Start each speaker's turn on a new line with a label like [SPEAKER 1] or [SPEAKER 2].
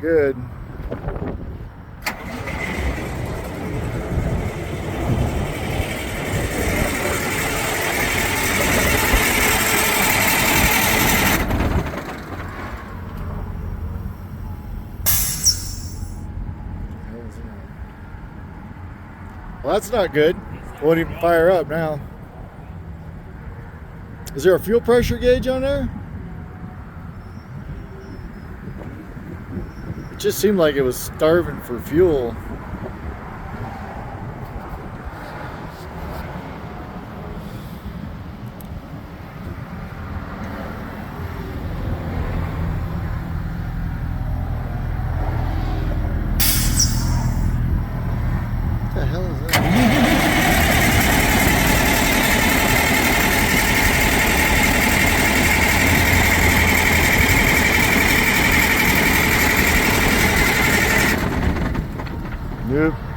[SPEAKER 1] good. Well, that's not good. Won't even fire up now. Is there a fuel pressure gauge on there? It just seemed like it was starving for fuel. What the hell is that? Nope.